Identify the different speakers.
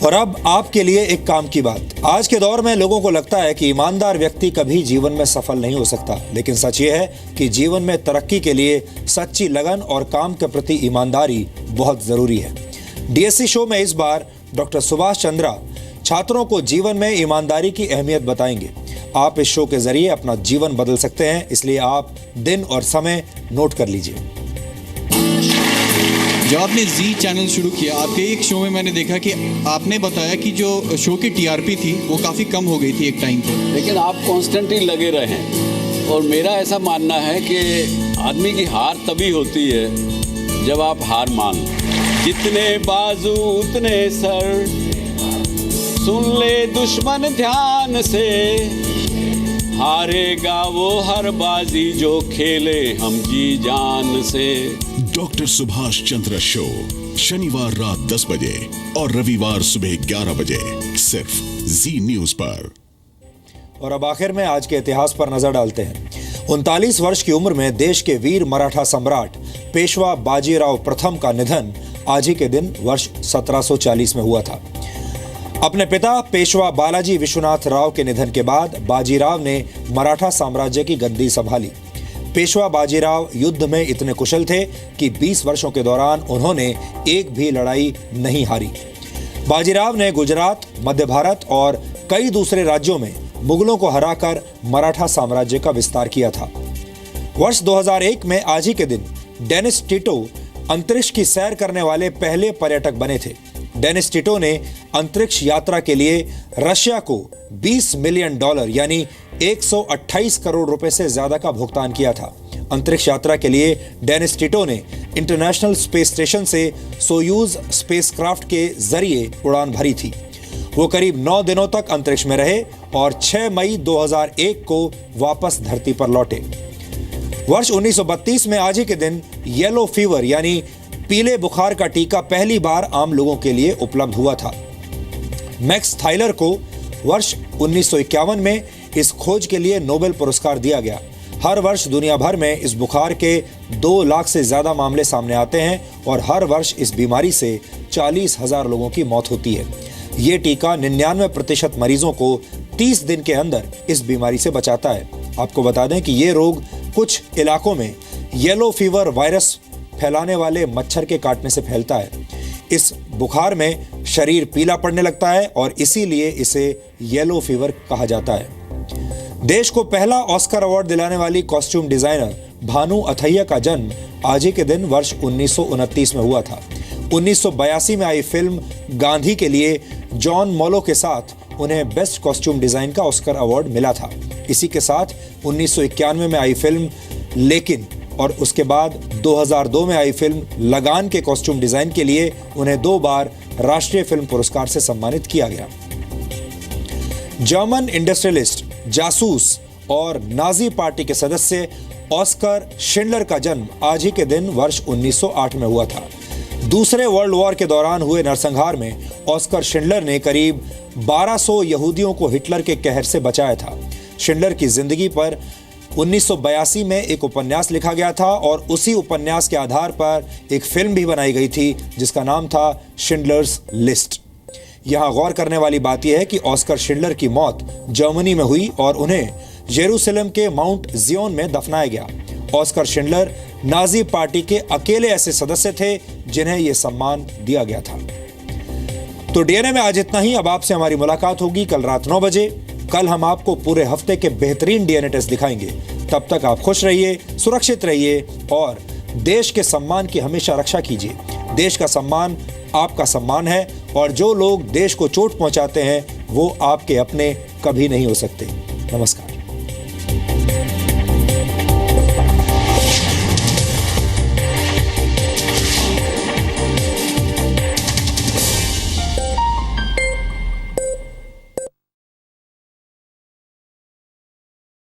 Speaker 1: और अब आपके लिए एक काम की बात। आज के दौर में लोगों को लगता है कि ईमानदार व्यक्ति कभी जीवन में सफल नहीं हो सकता, लेकिन सच ये है कि जीवन में तरक्की के लिए सच्ची लगन और काम के प्रति ईमानदारी बहुत जरूरी है। डीएससी शो में इस बार डॉक्टर सुभाष चंद्रा छात्रों को जीवन में ईमानदारी की अहमियत बताएंगे। आप इस शो के जरिए अपना जीवन बदल सकते हैं, इसलिए आप दिन और समय नोट कर लीजिए।
Speaker 2: जब आपने जी चैनल शुरू किया, आपके एक शो में मैंने देखा कि आपने बताया कि जो शो की टीआरपी थी वो काफ़ी कम हो गई थी एक टाइम पे,
Speaker 3: लेकिन आप कॉन्स्टेंटली लगे रहें। और मेरा ऐसा मानना है कि आदमी की हार तभी होती है जब आप हार मान लो। जितने बाजू उतने सर, सुन ले दुश्मन ध्यान से, हारेगा वो हर बाजी जो खेले हम जी जान से।
Speaker 4: डॉक्टर सुभाष चंद्र शो शनिवार रात 10 बजे और रविवार सुबह 11 बजे सिर्फ जी न्यूज पर।
Speaker 1: और अब आखिर में आज के इतिहास पर नजर डालते हैं। 39 वर्ष की उम्र में देश के वीर मराठा सम्राट पेशवा बाजीराव प्रथम का निधन आज ही के दिन वर्ष 1740 में हुआ था। अपने पिता पेशवा बालाजी विश्वनाथ राव के निधन के बाद बाजीराव ने मराठा साम्राज्य की गद्दी संभाली। पेशवा बाजीराव युद्ध में इतने कुशल थे कि 20 वर्षों के दौरान उन्होंने एक भी लड़ाई नहीं हारी। बाजीराव ने गुजरात, मध्य भारत और कई दूसरे राज्यों में मुगलों को हराकर मराठा साम्राज्य का विस्तार किया था। वर्ष 2001 में आज ही के दिन डेनिस टिटो अंतरिक्ष की सैर करने वाले पहले पर्यटक बने थे। डेनिस टिटो ने अंतरिक्ष यात्रा के लिए रशिया को $20 मिलियन यानी 128 करोड़ रुपए से ज्यादा का भुगतान किया था। अंतरिक्ष यात्रा के लिए डेनिस टिटो ने इंटरनेशनल स्पेस स्टेशन से सोयूज स्पेसक्राफ्ट के जरिए उड़ान भरी थी। वो करीब 9 दिनों तक अंतरिक्ष में रहे और 6 मई 2001 को वापस धरती पर लौटे। वर्ष 1932 में आज ही के दिन येलो फीवर यानी पीले बुखार का टीका पहली बार आम लोगों के लिए उपलब्ध हुआ था। मैक्स थाइलर को वर्ष 1951 में इस खोज के लिए नोबेल पुरस्कार दिया गया। हर वर्ष दुनिया भर में इस बुखार के 2 लाख से ज्यादा मामले सामने आते हैं और हर वर्ष इस बीमारी से 40,000 लोगों की मौत होती है। ये टीका 99% मरीजों को 30 दिन के अंदर इस बीमारी से बचाता है। आपको बता दें कि ये रोग कुछ इलाकों में येलो फीवर वायरस फैलाने वाले मच्छर के काटने से फैलता है। इस बुखार में शरीर पीला पड़ने लगता है और इसीलिए इसे येलो फीवर कहा जाता है। देश को पहला ऑस्कर अवार्ड दिलाने वाली कॉस्ट्यूम डिजाइनर भानु अथैया का जन्म आज ही के दिन वर्ष 1929 में हुआ था। 1982 में आई फिल्म गांधी के लिए जॉन मॉलो के साथ उन्हें बेस्ट कॉस्ट्यूम डिजाइन का ऑस्कर अवार्ड मिला था। इसी के साथ 1991 में आई फिल्म लेकिन और उसके बाद 2002 में आई फिल्म लगान के कॉस्ट्यूम डिजाइन के लिए उन्हें 2 बार राष्ट्रीय फिल्म पुरस्कार से सम्मानित किया गया। जर्मन इंडस्ट्रियलिस्ट, जासूस और नाजी पार्टी के सदस्य ऑस्कर शिंडलर का जन्म आज ही के दिन वर्ष 1908 में हुआ था। दूसरे वर्ल्ड वॉर के दौरान हुए नरसंहार में ऑस्कर शिंडलर ने करीब 1200 यहूदियों को हिटलर के कहर से बचाया था। शिंडलर की जिंदगी पर 1982 में एक उपन्यास लिखा गया था और उसी उपन्यास के आधार पर एक फिल्म भी बनाई गई थी जिसका नाम था शिंडलर्स लिस्ट। यहाँ गौर करने वाली बात यह है कि ऑस्कर शिंडलर की मौत जर्मनी में हुई और उन्हें जेरूसलम के माउंट जियोन में दफनाया गया। ऑस्कर शिंडलर नाजी पार्टी के अकेले ऐसे सदस्य थे जिन्हें यह सम्मान दिया गया था। तो डीएनए में आज इतना ही। अब आपसे हमारी मुलाकात होगी कल रात 9 बजे। कल हम आपको पूरे हफ्ते के बेहतरीन डीएनए टेस्ट दिखाएंगे। तब तक आप खुश रहिए, सुरक्षित रहिए और देश के सम्मान की हमेशा रक्षा कीजिए। देश का सम्मान आपका सम्मान है और जो लोग देश को चोट पहुंचाते हैं वो आपके अपने कभी नहीं हो सकते। नमस्कार।